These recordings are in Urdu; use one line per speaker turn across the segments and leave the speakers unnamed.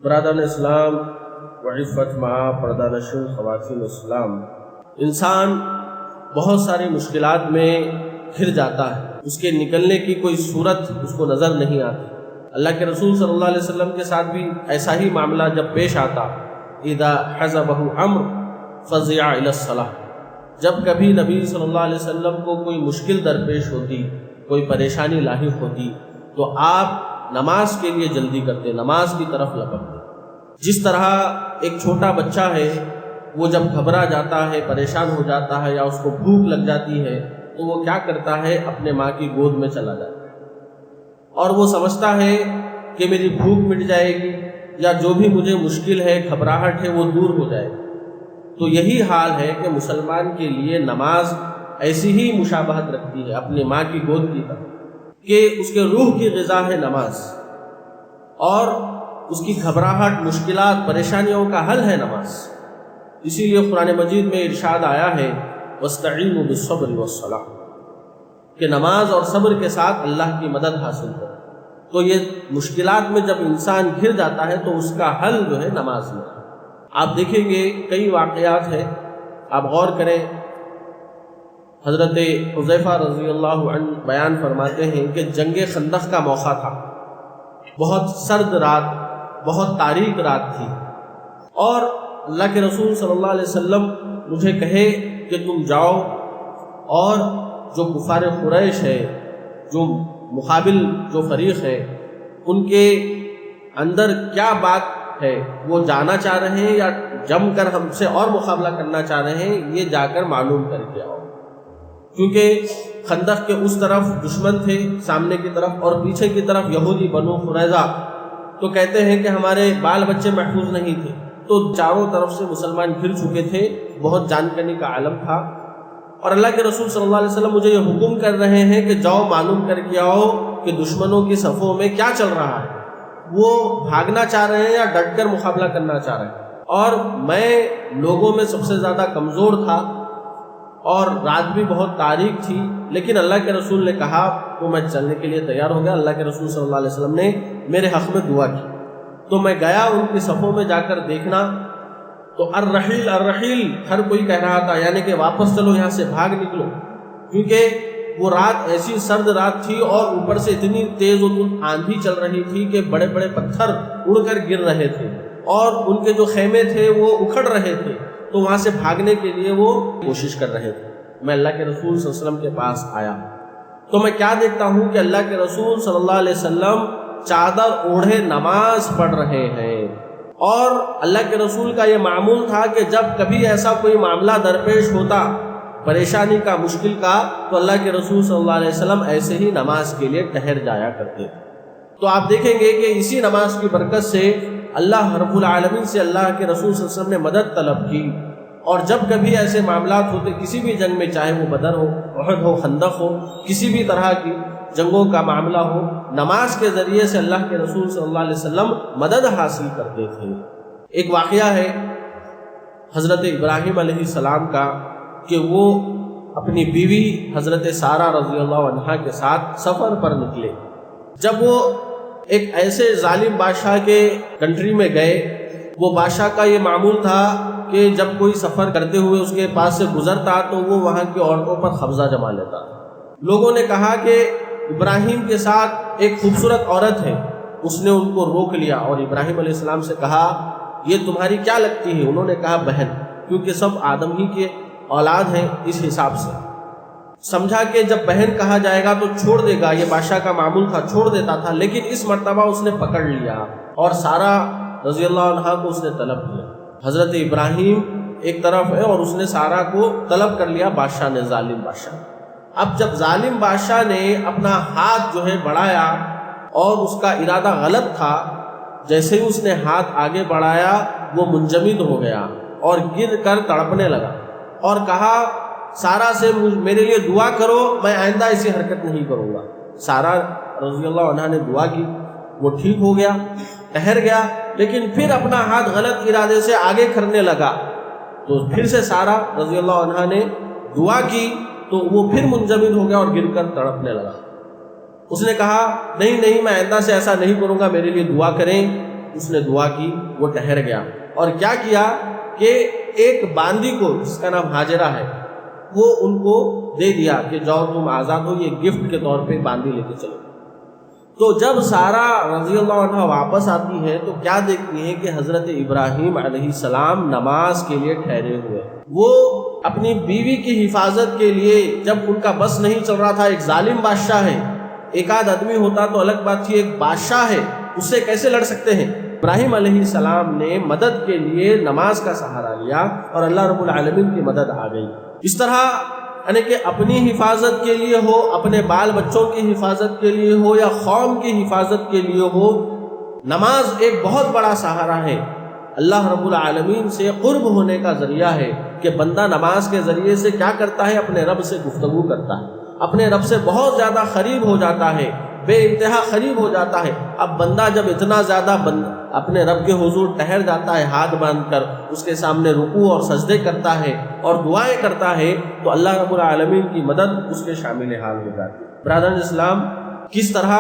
برادران اسلام وعفت مع پردہ خواتین اسلام، انسان بہت ساری مشکلات میں گھر جاتا ہے، اس کے نکلنے کی کوئی صورت اس کو نظر نہیں آتی۔ اللہ کے رسول صلی اللہ علیہ وسلم کے ساتھ بھی ایسا ہی معاملہ جب پیش آتا، اذا حزبہ امر فزع الی الصلاۃ، جب کبھی نبی صلی اللہ علیہ وسلم کو کوئی مشکل درپیش ہوتی، کوئی پریشانی لاحق ہوتی، تو آپ نماز کے لیے جلدی کرتے، نماز کی طرف لپکتے۔ جس طرح ایک چھوٹا بچہ ہے، وہ جب گھبرا جاتا ہے، پریشان ہو جاتا ہے، یا اس کو بھوک لگ جاتی ہے، تو وہ کیا کرتا ہے، اپنے ماں کی گود میں چلا جاتا ہے، اور وہ سمجھتا ہے کہ میری بھوک مٹ جائے گی، یا جو بھی مجھے مشکل ہے، گھبراہٹ ہے، وہ دور ہو جائے گی۔ تو یہی حال ہے کہ مسلمان کے لیے نماز ایسی ہی مشابہت رکھتی ہے اپنی ماں کی گود کی طرح، کہ اس کے روح کی غذا ہے نماز، اور اس کی گھبراہٹ، مشکلات، پریشانیوں کا حل ہے نماز۔ اسی لیے قرآن مجید میں ارشاد آیا ہے وَاسْتَعِینُوا بِالصَّبْرِ وَالصَّلَاةِ، کہ نماز اور صبر کے ساتھ اللہ کی مدد حاصل کرو۔ تو یہ مشکلات میں جب انسان گھر جاتا ہے تو اس کا حل جو ہے نماز میں۔ آپ دیکھیں گے کئی واقعات ہیں، آپ غور کریں۔ حضرت حذیفہ رضی اللہ عنہ بیان فرماتے ہیں کہ جنگ خندق کا موقع تھا، بہت سرد رات، بہت تاریک رات تھی، اور اللہ کے رسول صلی اللہ علیہ وسلم مجھے کہے کہ تم جاؤ اور جو کفار قریش ہے، جو مقابل جو فریق ہے، ان کے اندر کیا بات ہے، وہ جانا چاہ رہے ہیں یا جم کر ہم سے اور مقابلہ کرنا چاہ رہے ہیں، یہ جا کر معلوم کر کے آؤ۔ کیونکہ خندق کے اس طرف دشمن تھے سامنے کی طرف، اور پیچھے کی طرف یہودی بنو قریظہ، تو کہتے ہیں کہ ہمارے بال بچے محفوظ نہیں تھے، تو چاروں طرف سے مسلمان گھر چکے تھے، بہت جان کنی کا عالم تھا۔ اور اللہ کے رسول صلی اللہ علیہ وسلم مجھے یہ حکم کر رہے ہیں کہ جاؤ معلوم کر کے آؤ کہ دشمنوں کی صفوں میں کیا چل رہا ہے، وہ بھاگنا چاہ رہے ہیں یا ڈٹ کر مقابلہ کرنا چاہ رہے ہیں۔ اور میں لوگوں میں سب سے زیادہ کمزور تھا، اور رات بھی بہت تاریک تھی، لیکن اللہ کے رسول نے کہا تو میں چلنے کے لیے تیار ہو گیا۔ اللہ کے رسول صلی اللہ علیہ وسلم نے میرے حق میں دعا کی، تو میں گیا ان کی صفوں میں جا کر دیکھنا، تو الرحیل الرحیل ہر کوئی کہہ رہا تھا، یعنی کہ واپس چلو، یہاں سے بھاگ نکلو، کیونکہ وہ رات ایسی سرد رات تھی، اور اوپر سے اتنی تیز و تند آندھی چل رہی تھی کہ بڑے بڑے پتھر اڑ کر گر رہے تھے، اور ان کے جو خیمے تھے وہ اکھڑ رہے تھے، تو وہاں سے بھاگنے کے لیے وہ کوشش کر رہے تھے۔ میں اللہ کے رسول صلی اللہ علیہ وسلم کے پاس آیا، تو میں کیا دیکھتا ہوں کہ اللہ کے رسول صلی اللہ علیہ وسلم چادر اوڑھے نماز پڑھ رہے ہیں۔ اور اللہ کے رسول کا یہ معمول تھا کہ جب کبھی ایسا کوئی معاملہ درپیش ہوتا، پریشانی کا، مشکل کا، تو اللہ کے رسول صلی اللہ علیہ وسلم ایسے ہی نماز کے لیے ٹھہر جایا کرتے تھے۔ تو آپ دیکھیں گے کہ اسی نماز کی برکت سے اللہ رب العالمین سے اللہ کے رسول صلی اللہ علیہ وسلم نے مدد طلب کی، اور جب کبھی ایسے معاملات ہوتے کسی بھی جنگ میں، چاہے وہ بدر ہو، احد ہو، خندق ہو، کسی بھی طرح کی جنگوں کا معاملہ ہو، نماز کے ذریعے سے اللہ کے رسول صلی اللہ علیہ وسلم مدد حاصل کرتے تھے۔ ایک واقعہ ہے حضرت ابراہیم علیہ السلام کا، کہ وہ اپنی بیوی حضرت سارہ رضی اللہ عنہا کے ساتھ سفر پر نکلے۔ جب وہ ایک ایسے ظالم بادشاہ کے کنٹری میں گئے، وہ بادشاہ کا یہ معمول تھا کہ جب کوئی سفر کرتے ہوئے اس کے پاس سے گزرتا تو وہ وہاں کی عورتوں پر قبضہ جما لیتا۔ لوگوں نے کہا کہ ابراہیم کے ساتھ ایک خوبصورت عورت ہے، اس نے ان کو روک لیا اور ابراہیم علیہ السلام سے کہا یہ تمہاری کیا لگتی ہے؟ انہوں نے کہا بہن، کیونکہ سب آدم ہی کے اولاد ہیں، اس حساب سے سمجھا کہ جب بہن کہا جائے گا تو چھوڑ دے گا، یہ بادشاہ کا معمول تھا، چھوڑ دیتا تھا، لیکن اس مرتبہ اس نے پکڑ لیا اور سارہ رضی اللہ عنہا کو اس نے طلب کیا۔ حضرت ابراہیم ایک طرف ہے اور اس نے سارہ کو طلب کر لیا، بادشاہ نے، ظالم بادشاہ۔ اب جب ظالم بادشاہ نے اپنا ہاتھ جو ہے بڑھایا اور اس کا ارادہ غلط تھا، جیسے ہی اس نے ہاتھ آگے بڑھایا وہ منجمد ہو گیا اور گر کر تڑپنے لگا، اور کہا سارہ سے میرے لیے دعا کرو، میں آئندہ ایسی حرکت نہیں کروں گا۔ سارہ رضی اللہ عنہا نے دعا کی، وہ ٹھیک ہو گیا، ٹھہر گیا، لیکن پھر اپنا ہاتھ غلط ارادے سے آگے کرنے لگا، تو پھر سے سارہ رضی اللہ عنہا نے دعا کی تو وہ پھر منجمد ہو گیا اور گر کر تڑپنے لگا۔ اس نے کہا نہیں میں آئندہ سے ایسا نہیں کروں گا، میرے لیے دعا کریں۔ اس نے دعا کی، وہ ٹھہر گیا اور کیا کیا کہ ایک باندی کو جس کا نام ہاجرہ ہے وہ ان کو دے دیا کہ جاؤ تم آزاد ہو، یہ گفٹ کے طور پہ باندی لے کے چلو۔ تو جب سارا رضی اللہ عنہ واپس آتی ہے تو کیا دیکھتی ہے کہ حضرت ابراہیم علیہ السلام نماز کے لیے ٹھہرے ہوئے، وہ اپنی بیوی کی حفاظت کے لیے، جب ان کا بس نہیں چل رہا تھا، ایک ظالم بادشاہ ہے، ایک آدھ آدمی ہوتا تو الگ بات تھی، ایک بادشاہ ہے، اس سے کیسے لڑ سکتے ہیں؟ ابراہیم علیہ السلام نے مدد کے لیے نماز کا سہارا لیا اور اللہ رب العالمین کی مدد آ گئی۔ اس طرح یعنی کہ اپنی حفاظت کے لیے ہو، اپنے بال بچوں کی حفاظت کے لیے ہو یا قوم کی حفاظت کے لیے ہو، نماز ایک بہت بڑا سہارا ہے، اللہ رب العالمین سے قرب ہونے کا ذریعہ ہے کہ بندہ نماز کے ذریعے سے کیا کرتا ہے؟ اپنے رب سے گفتگو کرتا ہے، اپنے رب سے بہت زیادہ قریب ہو جاتا ہے، بے انتہا قریب ہو جاتا ہے۔ اب بندہ جب اتنا زیادہ اپنے رب کے حضور ٹھہر جاتا ہے ہاتھ باندھ کر، اس کے سامنے رکوع اور سجدے کرتا ہے اور دعائیں کرتا ہے، تو اللہ رب العالمین کی مدد اس کے شامل حال ہو جاتی ہے۔ برادران اسلام، کس طرح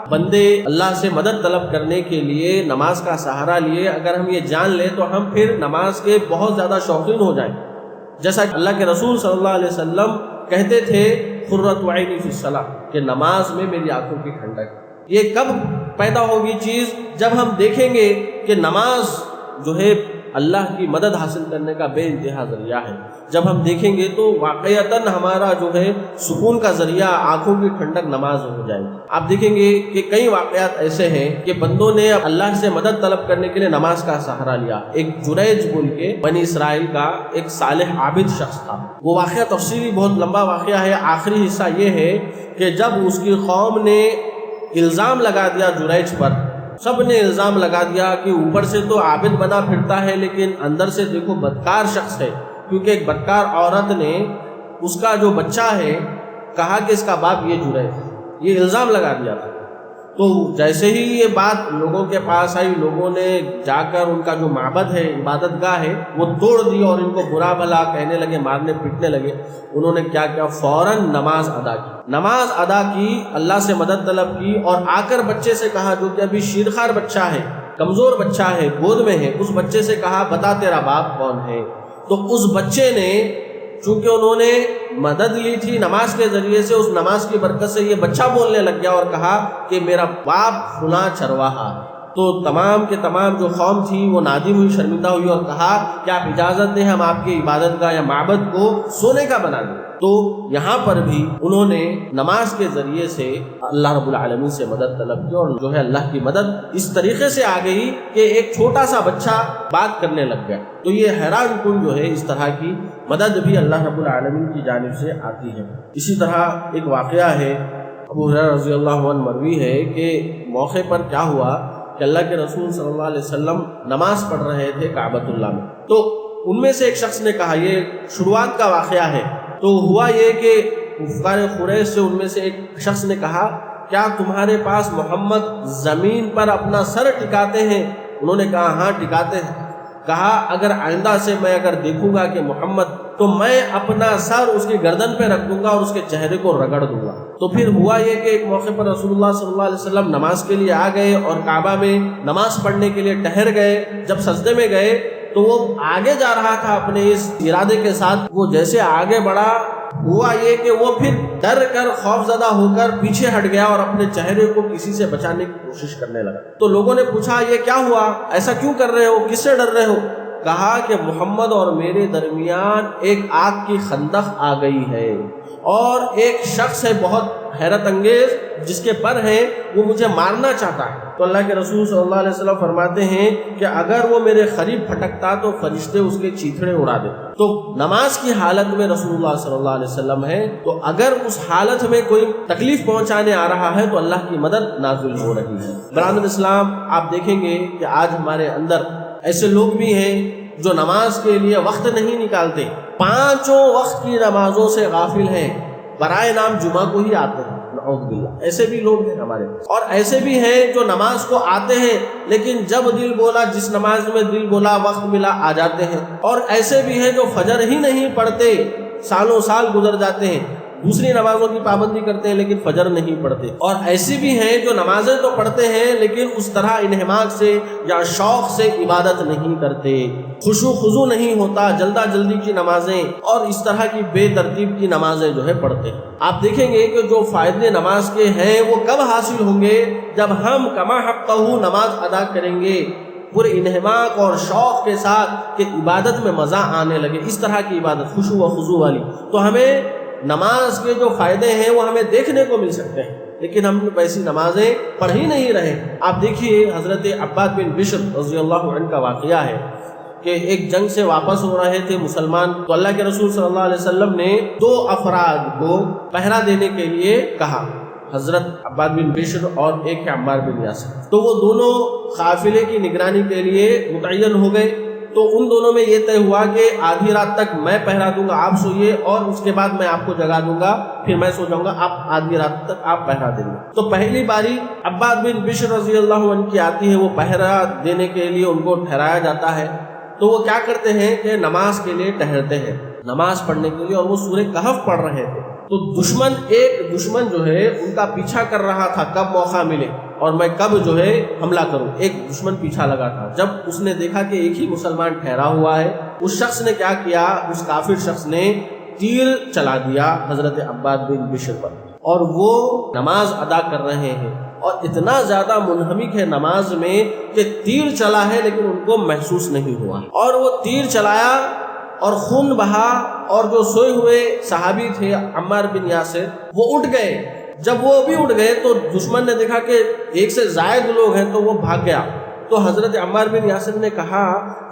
بندے اللہ سے مدد طلب کرنے کے لیے نماز کا سہارا لیے، اگر ہم یہ جان لیں تو ہم پھر نماز کے بہت زیادہ شوقین ہو جائیں۔ جیسا کہ اللہ کے رسول صلی اللہ علیہ وسلم کہتے تھے قرۃ عینی فی الصلاۃ، کہ نماز میں میری آنکھوں کی ٹھنڈک۔ یہ کب پیدا ہوگی چیز؟ جب ہم دیکھیں گے کہ نماز جو ہے اللہ کی مدد حاصل کرنے کا بے انتہا ذریعہ ہے۔ جب ہم دیکھیں گے تو واقعتاً ہمارا جو ہے سکون کا ذریعہ، آنکھوں کی ٹھنڈک نماز ہو جائے گی۔ آپ دیکھیں گے کہ کئی واقعات ایسے ہیں کہ بندوں نے اللہ سے مدد طلب کرنے کے لیے نماز کا سہارا لیا۔ ایک جریج بول کے بنی اسرائیل کا ایک صالح عابد شخص تھا، وہ واقعہ تفصیلی بہت لمبا واقعہ ہے، آخری حصہ یہ ہے کہ جب اس کی قوم نے الزام لگا دیا جریج پر، سب نے الزام لگا دیا کہ اوپر سے تو عابد بنا پھرتا ہے لیکن اندر سے دیکھو بدکار شخص ہے، کیونکہ ایک بدکار عورت نے اس کا جو بچہ ہے کہا کہ اس کا باپ یہ جریج ہے، یہ الزام لگا دیا تھا۔ تو جیسے ہی یہ بات لوگوں کے پاس آئی، لوگوں نے جا کر ان کا جو معبد ہے، عبادت گاہ ہے، وہ توڑ دی اور ان کو برا بھلا کہنے لگے، مارنے پیٹنے لگے۔ انہوں نے کیا کیا؟ فوراً نماز ادا کی، نماز ادا کی، اللہ سے مدد طلب کی اور آ کر بچے سے کہا، جو کہ ابھی شیرخوار بچہ ہے، کمزور بچہ ہے، گود میں ہے، اس بچے سے کہا بتا تیرا باپ کون ہے؟ تو اس بچے نے، چونکہ انہوں نے مدد لی تھی نماز کے ذریعے سے، اس نماز کی برکت سے یہ بچہ بولنے لگ گیا اور کہا کہ میرا باپ فلاں چرواہا۔ تو تمام کے تمام جو قوم تھی وہ نادم ہوئی، شرمندہ ہوئی اور کہا کہ آپ اجازت دیں ہم آپ کی عبادت کا یا معبد کو سونے کا بنا دیں۔ تو یہاں پر بھی انہوں نے نماز کے ذریعے سے اللہ رب العالمین سے مدد طلب کی اور جو ہے اللہ کی مدد اس طریقے سے آ گئی کہ ایک چھوٹا سا بچہ بات کرنے لگ گیا۔ تو یہ حیران کن جو ہے اس طرح کی مدد بھی اللہ رب العالمین کی جانب سے آتی ہے۔ اسی طرح ایک واقعہ ہے، ابو ہریرہ رضی اللہ عنہ مروی ہے کہ موقع پر کیا ہوا کہ اللہ کے رسول صلی اللہ علیہ وسلم نماز پڑھ رہے تھے کعبۃ اللہ میں، تو ان میں سے ایک شخص نے کہا، یہ شروعات کا واقعہ ہے، تو ہوا یہ کہ کفار قریش سے ان میں سے ایک شخص نے کہا کیا تمہارے پاس محمد زمین پر اپنا سر ٹکاتے ہیں؟ انہوں نے کہا ہاں ٹکاتے ہیں۔ کہا اگر آئندہ سے میں اگر دیکھوں گا کہ محمد، تو میں اپنا سر اس کی گردن پہ رکھ دوں گا اور اس کے چہرے کو رگڑ دوں گا۔ تو پھر ہوا یہ کہ ایک موقع پر رسول اللہ صلی اللہ علیہ وسلم نماز کے لیے آ گئے اور کعبہ میں نماز پڑھنے کے لیے ٹھہر گئے۔ جب سجدے میں گئے تو وہ آگے جا رہا تھا اپنے اس ارادے کے ساتھ، وہ جیسے آگے بڑھا، ہوا یہ کہ وہ پھر ڈر کر خوف زدہ ہو کر پیچھے ہٹ گیا اور اپنے چہرے کو کسی سے بچانے کی کوشش کرنے لگا۔ تو لوگوں نے پوچھا یہ کیا ہوا، ایسا کیوں کر رہے ہو، کس سے ڈر رہے ہو؟ کہا کہ محمد اور میرے درمیان ایک آگ کی خندق آ گئی ہے اور ایک شخص ہے بہت حیرت انگیز جس کے پر ہیں، وہ مجھے مارنا چاہتا ہے۔ تو اللہ کے رسول صلی اللہ علیہ وسلم فرماتے ہیں کہ اگر وہ میرے قریب پھٹکتا تو فرشتے اس کے چیتھڑے اڑا دیتے۔ تو نماز کی حالت میں رسول اللہ صلی اللہ علیہ وسلم ہے، تو اگر اس حالت میں کوئی تکلیف پہنچانے آ رہا ہے تو اللہ کی مدد نازل ہو رہی ہے۔ برادر اسلام، آپ دیکھیں گے کہ آج ہمارے اندر ایسے لوگ بھی ہیں جو نماز کے لیے وقت نہیں نکالتے، پانچوں وقت کی نمازوں سے غافل ہیں، برائے نام جمعہ کو ہی آتے ہیں، نعوذ باللہ۔ ایسے بھی لوگ ہیں ہمارے، اور ایسے بھی ہیں جو نماز کو آتے ہیں لیکن جب دل بولا، جس نماز میں دل بولا، وقت ملا، آ جاتے ہیں، اور ایسے بھی ہیں جو فجر ہی نہیں پڑھتے، سالوں سال گزر جاتے ہیں، دوسری نمازوں کی پابندی کرتے ہیں لیکن فجر نہیں پڑھتے، اور ایسی بھی ہیں جو نمازیں تو پڑھتے ہیں لیکن اس طرح انہماک سے یا شوق سے عبادت نہیں کرتے، خشوع خضوع نہیں ہوتا، جلدہ جلدی کی نمازیں اور اس طرح کی بے ترتیب کی نمازیں جو ہے پڑھتے ہیں۔ آپ دیکھیں گے کہ جو فائدے نماز کے ہیں وہ کب حاصل ہوں گے؟ جب ہم کما حقہ نماز ادا کریں گے پورے انہماک اور شوق کے ساتھ کہ عبادت میں مزہ آنے لگے، اس طرح کی عبادت خشوع و خضوع والی، تو ہمیں نماز کے جو فائدے ہیں وہ ہمیں دیکھنے کو مل سکتے ہیں، لیکن ہم ویسی نمازیں پڑھ ہی نہیں رہے۔ آپ دیکھیے حضرت عباد بن بشر رضی اللہ عنہ کا واقعہ ہے کہ ایک جنگ سے واپس ہو رہے تھے مسلمان، تو اللہ کے رسول صلی اللہ علیہ وسلم نے 2 افراد کو پہرا دینے کے لیے کہا، حضرت عباد بن بشر اور ایک ہے عمار بن یاسر، تو وہ دونوں قافلے کی نگرانی کے لیے متعین ہو گئے۔ تو ان دونوں میں یہ طے ہوا کہ آدھی رات تک میں پہرا دوں گا، آپ سوئیے، اور اس کے بعد میں آپ کو جگا دوں گا، پھر میں سو جاؤں گا، آپ آدھی رات تک آپ پہرا دیں گے۔ تو پہلی باری عباد بن بشر رضی اللہ عنہ کی آتی ہے، وہ پہرا دینے کے لیے ان کو ٹھہرایا جاتا ہے۔ تو وہ کیا کرتے ہیں کہ نماز کے لیے ٹھہرتے ہیں، نماز پڑھنے کے لیے، اور وہ سورہ کہف پڑھ رہے تھے۔ تو دشمن جو ہے ان کا پیچھا کر رہا تھا، کب موقع ملے اور میں کب جو ہے حملہ کروں، ایک دشمن پیچھا لگا تھا۔ جب اس نے دیکھا کہ ایک ہی مسلمان ٹھہرا ہوا ہے، اس شخص نے کیا کیا، اس کافر شخص نے تیر چلا دیا حضرت عباد بن بشر پر، اور وہ نماز ادا کر رہے ہیں، اور اتنا زیادہ منہمک ہے نماز میں کہ تیر چلا ہے لیکن ان کو محسوس نہیں ہوا، اور وہ تیر چلایا اور خون بہا، اور جو سوئے ہوئے صحابی تھے عمار بن یاسر وہ اٹھ گئے۔ جب وہ بھی اٹھ گئے تو دشمن نے دیکھا کہ ایک سے زائد لوگ ہیں تو وہ بھاگ گیا۔ تو حضرت عمار بن یاسر نے کہا،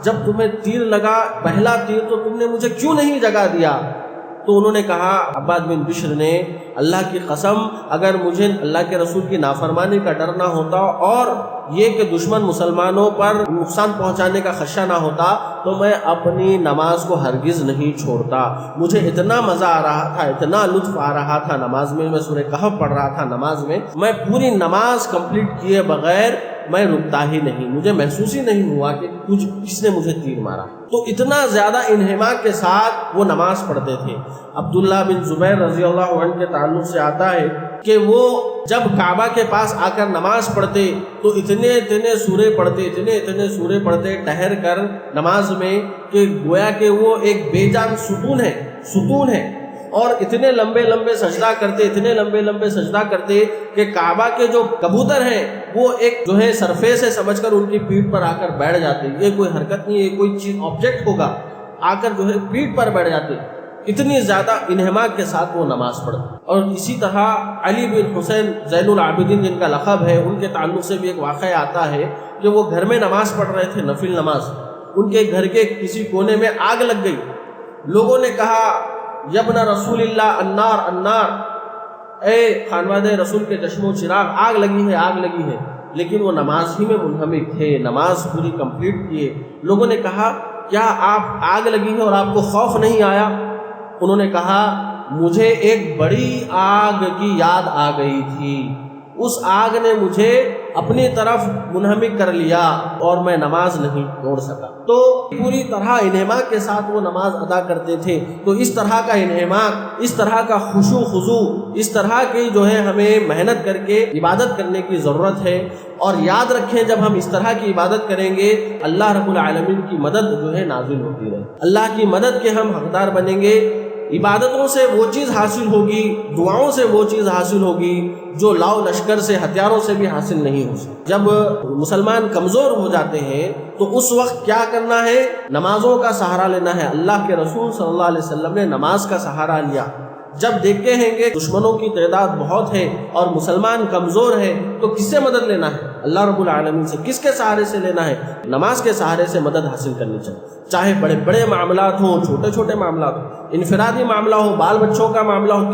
جب تمہیں تیر لگا پہلا تیر تو تم نے مجھے کیوں نہیں جگا دیا؟ تو انہوں نے کہا، عباد بن بشر نے، اللہ کی قسم اگر مجھے اللہ کے رسول کی نافرمانی کا ڈر نہ ہوتا اور یہ کہ دشمن مسلمانوں پر نقصان پہنچانے کا خدشہ نہ ہوتا تو میں اپنی نماز کو ہرگز نہیں چھوڑتا۔ مجھے اتنا مزہ آ رہا تھا، اتنا لطف آ رہا تھا نماز میں سورہ کہف پڑھ رہا تھا نماز میں پوری نماز کمپلیٹ کیے بغیر میں رکتا ہی نہیں، مجھے محسوس ہی نہیں ہوا کہ کس نے مجھے تیر مارا۔ تو اتنا زیادہ انہماک کے ساتھ وہ نماز پڑھتے تھے۔ عبداللہ بن زبیر رضی اللہ عنہ کے تعلق سے آتا ہے کہ وہ جب کعبہ کے پاس آ کر نماز پڑھتے تو اتنے سورے پڑھتے ٹہر کر نماز میں کہ گویا کہ وہ ایک بے جان ستون ہے، اور اتنے لمبے سجدہ کرتے کہ کعبہ کے جو کبوتر ہیں وہ ایک جو ہے سرفیس سے سمجھ کر ان کی پیٹھ پر آ کر بیٹھ جاتے، یہ کوئی حرکت نہیں ہے، کوئی چیز آبجیکٹ ہوگا، آ کر جو ہے پیٹھ پر بیٹھ جاتے، اتنی زیادہ انہماک کے ساتھ وہ نماز پڑھتے۔ اور اسی طرح علی بن حسین زین العابدین جن کا لقب ہے، ان کے تعلق سے بھی ایک واقعہ آتا ہے کہ وہ گھر میں نماز پڑھ رہے تھے، نفل نماز، ان کے گھر کے کسی کونے میں آگ لگ گئی۔ لوگوں نے کہا، یبن رسول اللہ النار النار، اے خانواد رسول کے چشم و چراغ، آگ لگی ہے، لیکن وہ نماز ہی میں منہمک تھے، نماز پوری کمپلیٹ کیے۔ لوگوں نے کہا، کیا آپ آگ لگی ہے اور آپ کو خوف نہیں آیا؟ انہوں نے کہا، مجھے ایک بڑی آگ کی یاد آ گئی تھی، اس آگ نے مجھے اپنی طرف منہمک کر لیا اور میں نماز نہیں چھوڑ سکا۔ تو پوری طرح انہماک کے ساتھ وہ نماز ادا کرتے تھے۔ تو اس طرح کا انہماک، اس طرح کا خشوع خضوع، اس طرح کی جو ہے ہمیں محنت کر کے عبادت کرنے کی ضرورت ہے۔ اور یاد رکھیں، جب ہم اس طرح کی عبادت کریں گے اللہ رب العالمین کی مدد جو ہے نازل ہوتی رہے، اللہ کی مدد کے ہم حقدار بنیں گے۔ عبادتوں سے وہ چیز حاصل ہوگی، دعاؤں سے وہ چیز حاصل ہوگی جو لاؤ لشکر سے، ہتھیاروں سے بھی حاصل نہیں ہو سکتی۔ جب مسلمان کمزور ہو جاتے ہیں تو اس وقت کیا کرنا ہے؟ نمازوں کا سہارا لینا ہے۔ اللہ کے رسول صلی اللہ علیہ وسلم نے نماز کا سہارا لیا۔ جب دیکھتے ہیں کہ دشمنوں کی تعداد بہت ہے اور مسلمان کمزور ہے تو کس سے مدد لینا ہے؟ اللہ رب العالمین سے۔ کس کے سہارے سے لینا ہے؟ نماز کے سہارے سے مدد حاصل کرنی چاہیے، چاہے بڑے بڑے معاملات ہوں، چھوٹے چھوٹے معاملات ہوں، انفرادی معاملہ ہو، بال بچوں کا معاملہ ہو،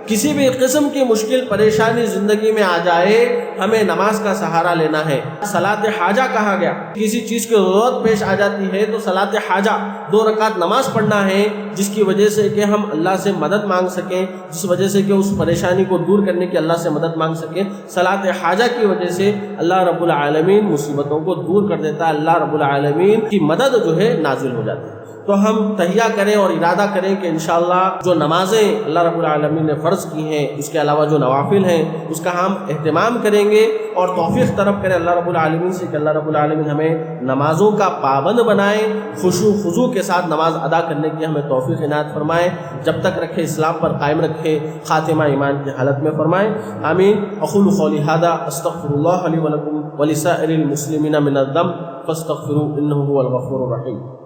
کسی بھی قسم کی مشکل پریشانی زندگی میں آ جائے، ہمیں نماز کا سہارا لینا ہے۔ صلاۃ حاجہ کہا گیا، کسی چیز کی ضرورت پیش آ جاتی ہے تو صلاۃ حاجہ 2 رکعت نماز پڑھنا ہے، جس کی وجہ سے کہ ہم اللہ سے مدد مانگ سکیں، جس وجہ سے کہ اس پریشانی کو دور کرنے کی اللہ سے مدد مانگ سکیں۔ صلاۃ حاجہ کی وجہ سے اللہ رب العالمین مصیبتوں کو دور کر دیتا ہے، اللہ رب العالمین کی مدد جو ہے نازل ہو جاتی ہے۔ تو ہم تہیہ کریں اور ارادہ کریں کہ انشاءاللہ جو نمازیں اللہ رب العالمین نے فرض کی ہیں، اس کے علاوہ جو نوافل ہیں، اس کا ہم اہتمام کریں گے اور توفیق طلب کریں اللہ رب العالمین سے کہ اللہ رب العالمین ہمیں نمازوں کا پابند بنائیں، خشوع خضوع کے ساتھ نماز ادا کرنے کی ہمیں توفیق عنایت فرمائیں، جب تک رکھے اسلام پر قائم رکھے، خاتمہ ایمان کی حالت میں فرمائیں، آمین۔ اقول قولی ھذا استغفر اللہ لی ولکم ولسائر المسلمین من الذنب فاستغفروه انه هو الغفور الرحیم۔